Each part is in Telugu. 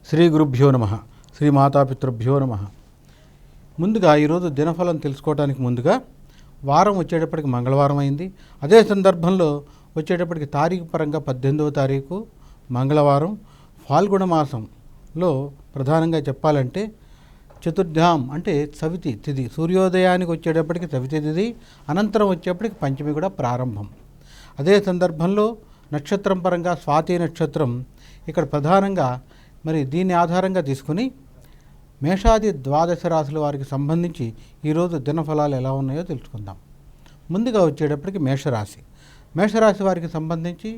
శ్రీ గురుభ్యో నమః. శ్రీ మాతాపితృభ్యో నమః. ముందుగా ఈరోజు దినఫలం తెలుసుకోవడానికి ముందుగా వారం వచ్చేటప్పటికి మంగళవారం అయింది. అదే సందర్భంలో వచ్చేటప్పటికి తారీఖు పరంగా 18వ తారీఖు మంగళవారం. ఫాల్గుణ మాసంలో ప్రధానంగా చెప్పాలంటే చతుర్థ్యాం అంటే చవితి తిథి, సూర్యోదయానికి వచ్చేటప్పటికి చవితి తిథి, అనంతరం వచ్చేప్పటికి పంచమి కూడా ప్రారంభం. అదే సందర్భంలో నక్షత్రం పరంగా స్వాతి నక్షత్రం ఇక్కడ ప్రధానంగా మరి దీన్ని ఆధారంగా తీసుకుని మేషాది ద్వాదశ రాశుల వారికి సంబంధించి ఈరోజు దినఫలాలు ఎలా ఉన్నాయో తెలుసుకుందాం. ముందుగా వచ్చేటప్పటికి మేషరాశి వారికి సంబంధించి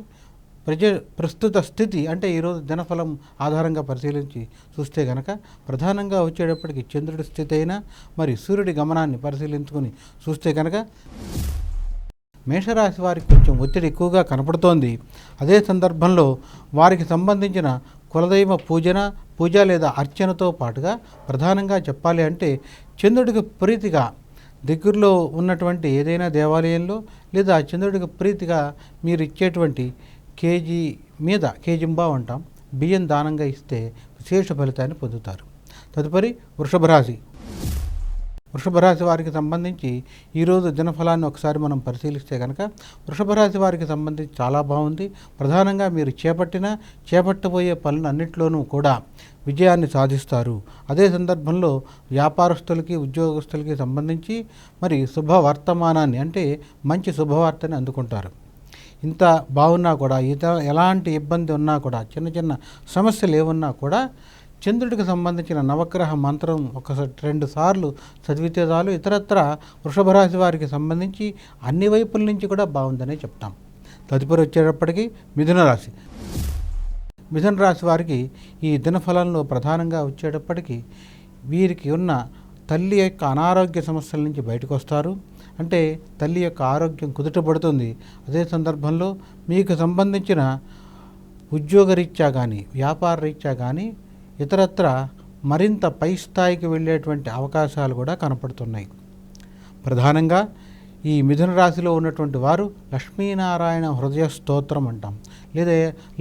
ప్రస్తుత స్థితి అంటే ఈరోజు దినఫలం ఆధారంగా పరిశీలించి చూస్తే కనుక ప్రధానంగా వచ్చేటప్పటికి చంద్రుడి స్థితి అయినా మరి సూర్యుడి గమనాన్ని పరిశీలించుకొని చూస్తే కనుక మేషరాశి వారికి కొంచెం ఒత్తిడి ఎక్కువగా కనపడుతోంది. అదే సందర్భంలో వారికి సంబంధించిన కులదైవ పూజ లేదా అర్చనతో పాటుగా ప్రధానంగా చెప్పాలి అంటే చంద్రుడికి ప్రీతిగా దగ్గరలో ఉన్నటువంటి ఏదైనా దేవాలయంలో లేదా చంద్రుడికి ప్రీతిగా మీరు ఇచ్చేటువంటి కేజింబా అంటాం బియ్యం దానంగా ఇస్తే విశేష ఫలితాన్ని పొందుతారు. తదుపరి వృషభ రాశి వారికి సంబంధించి ఈరోజు దినఫలాన్ని ఒకసారి మనం పరిశీలిస్తే కనుక వృషభ రాశి వారికి సంబంధించి చాలా బాగుంది. ప్రధానంగా మీరు చేపట్టబోయే పనులన్నింటిలోనూ కూడా విజయాన్ని సాధిస్తారు. అదే సందర్భంలో వ్యాపారస్తులకి ఉద్యోగస్తులకి సంబంధించి మరి శుభవర్తమానాన్ని అంటే మంచి శుభవార్తని అందుకుంటారు. ఇంత బాగున్నా కూడా ఎలాంటి ఇబ్బంది ఉన్నా కూడా చిన్న సమస్యలు ఏమున్నా కూడా చంద్రుడికి సంబంధించిన నవగ్రహ మంత్రం 1-2 సార్లు చదివితే చాలు ఇతరత్ర వృషభ రాశి వారికి సంబంధించి అన్ని వైపుల నుంచి కూడా బాగుందనే చెప్తాం. తదుపరి వచ్చేటప్పటికి మిథున రాశి వారికి ఈ దినఫలంలో ప్రధానంగా వచ్చేటప్పటికి వీరికి ఉన్న తల్లి యొక్క అనారోగ్య సమస్యల నుంచి బయటకు వస్తారు. అంటే తల్లి యొక్క ఆరోగ్యం కుదుటపడుతుంది. అదే సందర్భంలో మీకు సంబంధించిన ఉద్యోగరీత్యా కానీ వ్యాపార రీత్యా కానీ ఇతరత్ర మరింత పై స్థాయికి వెళ్ళేటువంటి అవకాశాలు కూడా కనపడుతున్నాయి. ప్రధానంగా ఈ మిథున రాశిలో ఉన్నటువంటి వారు లక్ష్మీనారాయణ హృదయ స్తోత్రం అంటాం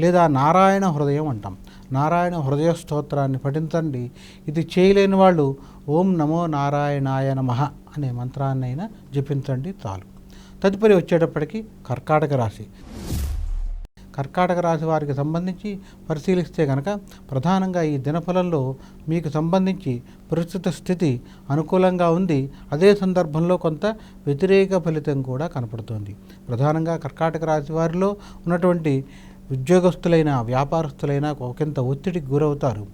లేదా నారాయణ హృదయం అంటాం. నారాయణ హృదయ స్తోత్రాన్ని పఠించండి. ఇది చేయలేని వాళ్ళు ఓం నమో నారాయణాయ నమః అనే మంత్రాన్నైనా జపించండి చాలు. తదుపరి వచ్చేటప్పటికి కర్కాటక రాశి వారికి సంబంధించి పరిశీలిస్తే కనుక ప్రధానంగా ఈ దినఫలంలో మీకు సంబంధించి ప్రస్తుత స్థితి అనుకూలంగా ఉంది. అదే సందర్భంలో కొంత వ్యతిరేక ఫలితం కూడా కనపడుతోంది. ప్రధానంగా కర్కాటక రాశి వారిలో ఉన్నటువంటి ఉద్యోగస్తులైన వ్యాపారస్తులైనా ఒకంత ఒత్తిడికి గురవుతారు.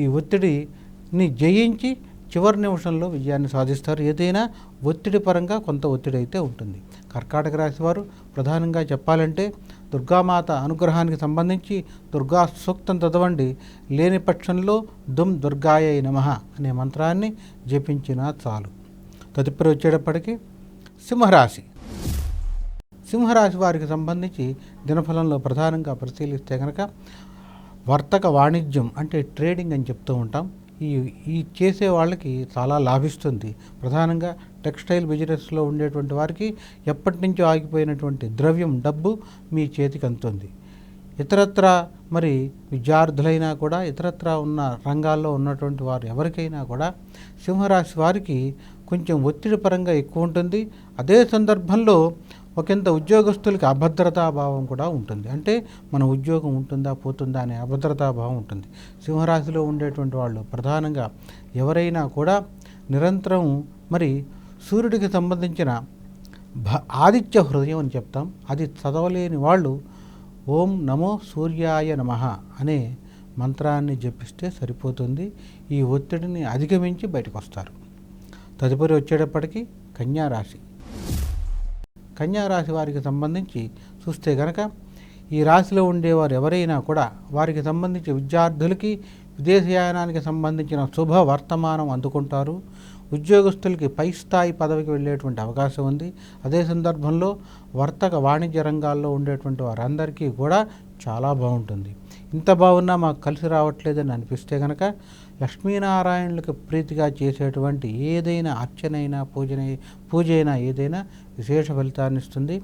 ఈ ఒత్తిడిని జయించి చివరి నిమిషంలో విజయాన్ని సాధిస్తారు. ఏదైనా ఒత్తిడి పరంగా కొంత ఒత్తిడి అయితే ఉంటుంది. కర్కాటక రాశి వారు ప్రధానంగా చెప్పాలంటే దుర్గామాత అనుగ్రహానికి సంబంధించి దుర్గా సూక్తం చదవండి. లేని పక్షంలో దుర్గాయై నమః అనే మంత్రాన్ని జపించినా చాలు. తదుపరి వచ్చేటప్పటికి సింహరాశి వారికి సంబంధించి దినఫలంలో ప్రధానంగా పరిశీలిస్తే కనుక వర్తక వాణిజ్యం అంటే ట్రేడింగ్ అని చెప్తూ ఉంటాం. ఈ చేసే వాళ్ళకి చాలా లాభిస్తుంది. ప్రధానంగా టెక్స్టైల్ బిజినెస్లో ఉండేటువంటి వారికి ఎప్పటి నుంచో ఆగిపోయినటువంటి ద్రవ్యం డబ్బు మీ చేతికి అందుతుంది. ఇతరత్ర మరి విద్యార్థులైనా కూడా ఇతరత్ర ఉన్న రంగాల్లో ఉన్నటువంటి వారు ఎవరికైనా కూడా సింహరాశి వారికి కొంచెం ఒత్తిడి పరంగా ఎక్కువ ఉంటుంది. అదే సందర్భంలో ఒకంత ఉద్యోగస్తులకి అభద్రతాభావం కూడా ఉంటుంది. అంటే మన ఉద్యోగం ఉంటుందా పోతుందా అనే అభద్రతాభావం ఉంటుంది. సింహరాశిలో ఉండేటువంటి వాళ్ళు ప్రధానంగా ఎవరైనా కూడా నిరంతరం మరి సూర్యుడికి సంబంధించిన ఆదిత్య హృదయం అని చెప్తాం. అది చదవలేని వాళ్ళు ఓం నమో సూర్యాయ నమః అనే మంత్రాన్ని జపిస్తే సరిపోతుంది. ఈ ఒత్తిడిని అధిగమించి బయటకు వస్తారు. తదుపరి వచ్చేటప్పటికి కన్యారాశి వారికి సంబంధించి చూస్తే కనుక ఈ రాశిలో ఉండేవారు ఎవరైనా కూడా వారికి సంబంధించి విద్యార్థులకి విదేశయానానికి సంబంధించిన శుభ వర్తమానం అందుకుంటారు. ఉద్యోగస్తులకి పై స్థాయి పదవికి వెళ్ళేటువంటి అవకాశం ఉంది. అదే సందర్భంలో వర్తక వాణిజ్య రంగాల్లో ఉండేటువంటి వారందరికీ కూడా చాలా బాగుంటుంది. ఇంత బాగున్నా మాకు కలిసి రావట్లేదని అనిపిస్తే కనుక లక్ష్మీనారాయణులకు ప్రీతిగా చేసేటువంటి ఏదైనా అర్చనైనా పూజైనా ఏదైనా విశేష ఫలితాన్ని ఇస్తుంది.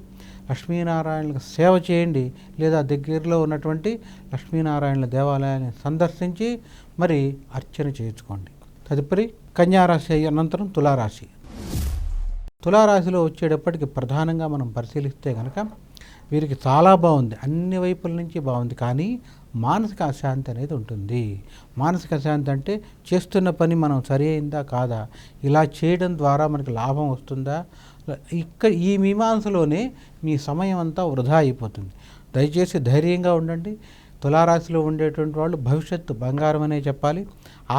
లక్ష్మీనారాయణలకు సేవ చేయండి, లేదా దగ్గరలో ఉన్నటువంటి లక్ష్మీనారాయణల దేవాలయాన్ని సందర్శించి మరి అర్చన చేయించుకోండి. తదుపరి కన్యారాశి అనంతరం తులారాశి. తులారాశిలో వచ్చేటప్పటికి ప్రధానంగా మనం పరిశీలిస్తే కనుక వీరికి చాలా బాగుంది, అన్ని వైపుల నుంచి బాగుంది. కానీ మానసిక అశాంతి అనేది ఉంటుంది. మానసిక అశాంతి అంటే చేస్తున్న పని మనం సరి అయిందా కాదా, ఇలా చేయడం ద్వారా మనకి లాభం వస్తుందా, ఈ మీమాంసలోనే మీ సమయం అంతా వృధా అయిపోతుంది. దయచేసి ధైర్యంగా ఉండండి. తులారాశిలో ఉండేటువంటి వాళ్ళు భవిష్యత్తు బంగారం అనే చెప్పాలి.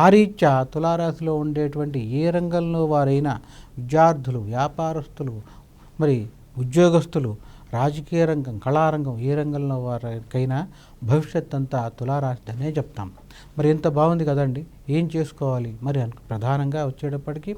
ఆ రీత్యా తులారాశిలో ఉండేటువంటి ఏ రంగంలో వారైనా విద్యార్థులు, వ్యాపారస్తులు, మరి ఉద్యోగస్తులు, రాజకీయ రంగం, కళారంగం, ఏ రంగంలో వారికైనా భవిష్యత్ అంతా తులారాశి అనే చెప్తాం. మరి ఎంత బాగుంది కదండి. ఏం చేసుకోవాలి మరి? ప్రధానంగా వచ్చేటప్పటికి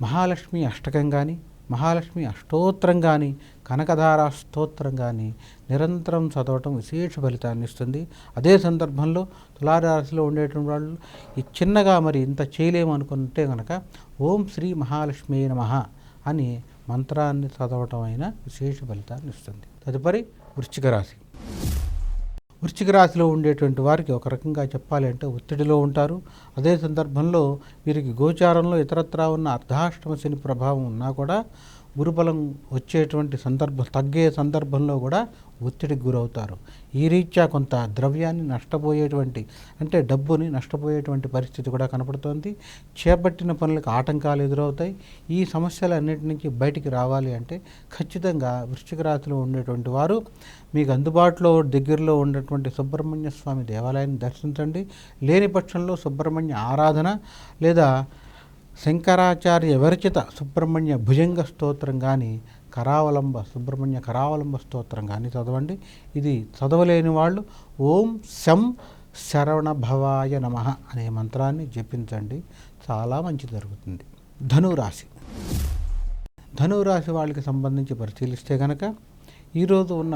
మహాలక్ష్మి అష్టకం కానీ, మహాలక్ష్మి అష్టోత్తరం కానీ, కనకధార స్తోత్రం కానీ నిరంతరం చదవటం విశేష ఫలితాన్ని ఇస్తుంది. అదే సందర్భంలో తులారాశిలో ఉండేటువంటి వాళ్ళు ఈ చిన్నగా మరి ఇంత చేయలేము అనుకుంటే కనుక ఓం శ్రీ మహాలక్ష్మి నమః అని మంత్రాన్ని చదవటం అయినా విశేష ఫలితాన్ని ఇస్తుంది. తదుపరి వృశ్చిక రాశి. వృశ్చిక రాశిలో ఉండేటువంటి వారికి ఒక రకంగా చెప్పాలి అంటే ఒత్తిడిలో ఉంటారు. అదే సందర్భంలో వీరికి గోచారంలో ఇతరత్రా ఉన్న అర్ధాష్టమ శని ప్రభావం ఉన్నా కూడా గురుబలం వచ్చేటువంటి తగ్గే సందర్భంలో కూడా ఒత్తిడికి గురవుతారు. ఈ రీత్యా కొంత ద్రవ్యాన్ని నష్టపోయేటువంటి, అంటే డబ్బుని నష్టపోయేటువంటి పరిస్థితి కూడా కనపడుతోంది. చేపట్టిన పనులకు ఆటంకాలు ఎదురవుతాయి. ఈ సమస్యలన్నిటి నుంచి బయటికి రావాలి అంటే ఖచ్చితంగా వృశ్చిక రాశిలో ఉండేటువంటి వారు మీకు అందుబాటులో దగ్గరలో ఉన్నటువంటి సుబ్రహ్మణ్య స్వామి దేవాలయాన్ని దర్శించండి. లేని పక్షంలో సుబ్రహ్మణ్య ఆరాధన లేదా శంకరాచార్య విరచిత సుబ్రహ్మణ్య భుజంగ స్తోత్రం కానీ, సుబ్రహ్మణ్య కరావలంబ స్తోత్రం కానీ చదవండి. ఇది చదవలేని వాళ్ళు ఓం శం శరవణ భవాయ నమః అనే మంత్రాన్ని జపించండి, చాలా మంచి జరుగుతుంది. ధనురాశి. ధనురాశి వాళ్ళకి సంబంధించి పరిశీలిస్తే కనుక ఈరోజు ఉన్న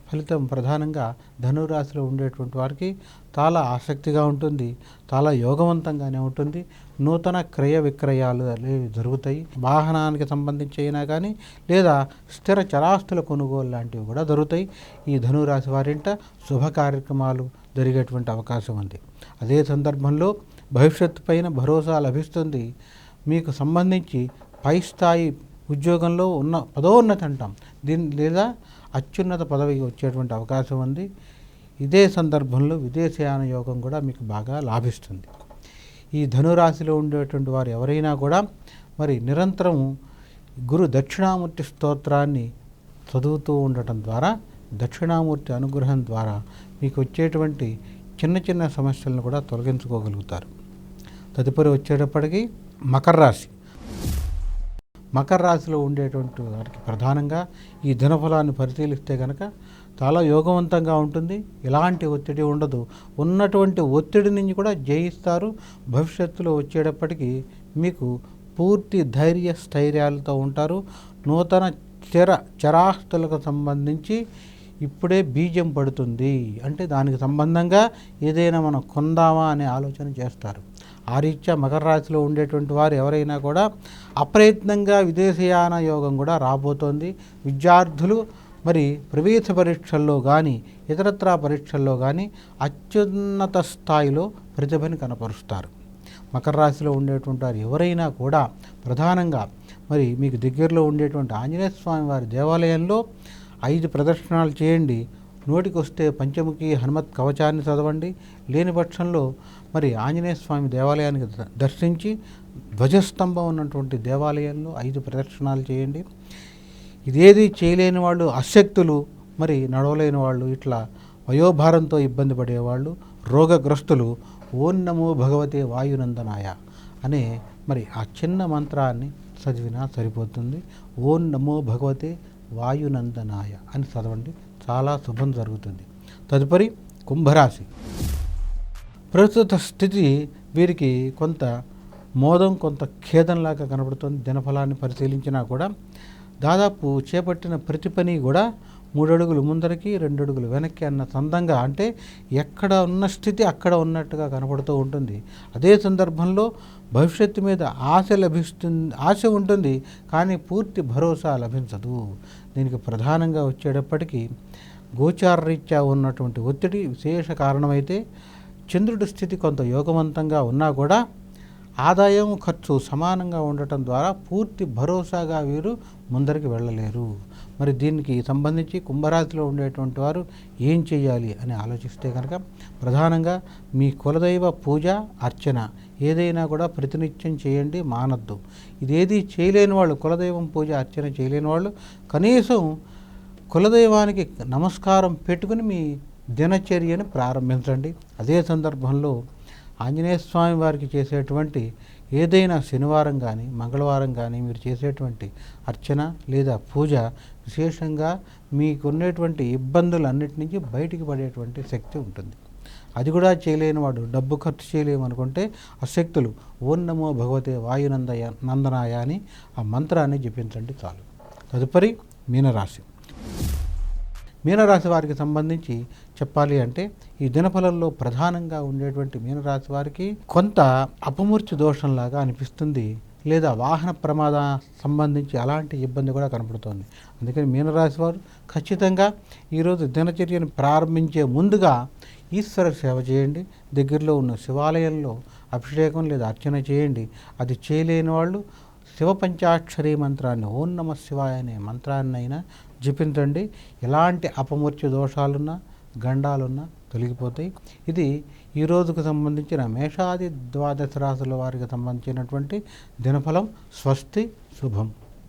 ఫలితం ప్రధానంగా ధనురాశిలో ఉండేటువంటి వారికి చాలా ఆసక్తిగా ఉంటుంది, చాలా యోగవంతంగానే ఉంటుంది. నూతన క్రయ విక్రయాలు అనేవి జరుగుతాయి. వాహనానికి సంబంధించి అయినా కానీ, లేదా స్థిర చరాస్తుల కొనుగోలు లాంటివి కూడా జరుగుతాయి. ఈ ధనురాశి వారింట శుభ కార్యక్రమాలు జరిగేటువంటి అవకాశం ఉంది. అదే సందర్భంలో భవిష్యత్తు పైన భరోసా లభిస్తుంది. మీకు సంబంధించి పై స్థాయి ఉద్యోగంలో ఉన్న పదోన్నతి అంటాం, లేదా అత్యున్నత పదవికి వచ్చేటువంటి అవకాశం ఉంది. ఇదే సందర్భంలో విదేశయాన యోగం కూడా మీకు బాగా లాభిస్తుంది. ఈ ధనురాశిలో ఉండేటువంటి వారు ఎవరైనా కూడా మరి నిరంతరం గురు దక్షిణామూర్తి స్తోత్రాన్ని చదువుతూ ఉండటం ద్వారా, దక్షిణామూర్తి అనుగ్రహం ద్వారా మీకు వచ్చేటువంటి చిన్న చిన్న సమస్యలను కూడా తొలగించుకోగలుగుతారు. తదుపరి వచ్చేటప్పటికి మకర రాశి. మకర రాశిలో ఉండేటువంటి వారికి ప్రధానంగా ఈ దినఫలాన్ని పరిశీలిస్తే కనుక చాలా యోగవంతంగా ఉంటుంది. ఎలాంటి ఒత్తిడి ఉండదు. ఉన్నటువంటి ఒత్తిడి నుంచి కూడా జయిస్తారు. భవిష్యత్తులో వచ్చేటప్పటికి మీకు పూర్తి ధైర్య స్థైర్యాలతో ఉంటారు. నూతన చరాస్తులకు సంబంధించి ఇప్పుడే బీజం పడుతుంది అంటే దానికి సంబంధంగా ఏదైనా మనం కొందామా అనే ఆలోచన చేస్తారు. ఆ రీత్యా మకర రాశిలో ఉండేటువంటి వారు ఎవరైనా కూడా అప్రయత్నంగా విదేశయాన యోగం కూడా రాబోతోంది. విద్యార్థులు మరి ప్రవేశ పరీక్షల్లో కానీ, ఇతరత్రా పరీక్షల్లో కానీ అత్యున్నత స్థాయిలో ప్రతిభని కనపరుస్తారు. మకర రాశిలో ఉండేటువంటి వారు ఎవరైనా కూడా ప్రధానంగా మరి మీకు దగ్గరలో ఉండేటువంటి ఆంజనేయ స్వామి వారి దేవాలయంలో 5 ప్రదక్షిణాలు చేయండి. నోటికి వస్తే పంచముఖి హనుమత్ కవచాన్ని చదవండి. లేని పక్షంలో మరి ఆంజనేయ స్వామి దేవాలయానికి దర్శించి ధ్వజస్తంభం ఉన్నటువంటి దేవాలయంలో 5 ప్రదక్షిణాలు చేయండి. ఇదేది చేయలేని వాళ్ళు, అశక్తులు, మరి నడవలేని వాళ్ళు, ఇట్లా వయోభారంతో ఇబ్బంది పడేవాళ్ళు, రోగగ్రస్తులు ఓం నమో భగవతే వాయునందనాయ అనే మరి ఆ చిన్న మంత్రాన్ని చదివినా సరిపోతుంది. ఓం నమో భగవతే వాయునందనాయ అని చదవండి, చాలా శుభం జరుగుతుంది. తదుపరి కుంభరాశి. ప్రస్తుత స్థితి వీరికి కొంత మోదం, కొంత ఖేదంలాగా కనబడుతుంది. దినఫలాన్ని పరిశీలించినా కూడా దాదాపు చేపట్టిన ప్రతి పని కూడా 3 అడుగులు ముందరికి 2 అడుగులు వెనక్కి అన్న సందంగా, అంటే ఎక్కడ ఉన్న స్థితి అక్కడ ఉన్నట్టుగా కనపడుతూ ఉంటుంది. అదే సందర్భంలో భవిష్యత్తు మీద ఆశ ఉంటుంది, కానీ పూర్తి భరోసా లభించదు. దీనికి ప్రధానంగా వచ్చేటప్పటికీ గోచారరీత్యా ఉన్నటువంటి ఒత్తిడి విశేష కారణమైతే, చంద్రుడి స్థితి కొంత యోగవంతంగా ఉన్నా కూడా ఆదాయం ఖర్చు సమానంగా ఉండటం ద్వారా పూర్తి భరోసాగా వీరు ముందరికి వెళ్ళలేరు. మరి దీనికి సంబంధించి కుంభరాశిలో ఉండేటువంటి వారు ఏం చేయాలి అని ఆలోచిస్తే కనుక, ప్రధానంగా మీ కులదైవ పూజ అర్చన ఏదైనా కూడా ప్రతినిత్యం చేయండి, మానద్దు. ఇదేది చేయలేని వాళ్ళు, కులదైవం పూజ అర్చన చేయలేని వాళ్ళు కనీసం కులదైవానికి నమస్కారం పెట్టుకుని మీ దినచర్యను ప్రారంభించండి. అదే సందర్భంలో ఆంజనేయ స్వామి వారికి చేసేటువంటి ఏదైనా శనివారం కానీ మంగళవారం కానీ మీరు చేసేటువంటి అర్చన లేదా పూజ విశేషంగా మీకున్నటువంటి ఇబ్బందులన్నిటి నుంచి బయటికి పడేటువంటి శక్తి ఉంటుంది. అది కూడా చేయలేని వాడు, డబ్బు ఖర్చు చేయలేమనుకుంటే ఆ శక్తులు ఓం నమో భగవతే నందనాయ అని ఆ మంత్రాన్ని జపించండి చాలు. తదుపరి మీనరాశి. మీనరాశి వారికి సంబంధించి చెప్పాలి అంటే, ఈ దినఫలంలో ప్రధానంగా ఉండేటువంటి మీనరాశి వారికి కొంత అపమృత్యు దోషంలాగా అనిపిస్తుంది, లేదా వాహన ప్రమాదం సంబంధించి అలాంటి ఇబ్బంది కూడా కనపడుతోంది. అందుకని మీనరాశి వారు ఖచ్చితంగా ఈరోజు దినచర్యను ప్రారంభించే ముందుగా ఈశ్వర సేవ చేయండి. దగ్గరలో ఉన్న శివాలయంలో అభిషేకం లేదా అర్చన చేయండి. అది చేయలేని వాళ్ళు శివ పంచాక్షరీ మంత్రాన్ని, ఓం నమః శివాయ అనే మంత్రాన్నైనా జపించండి. ఎలాంటి అపమృత్యు దోషాలున్నా గండాలున్నా తొలగిపోతాయి. ఇది ఈ రోజుకు సంబంధించిన మేషాది ద్వాదశ రాశుల వారికి సంబంధించినటువంటి దినఫలం. స్వస్తి, శుభం.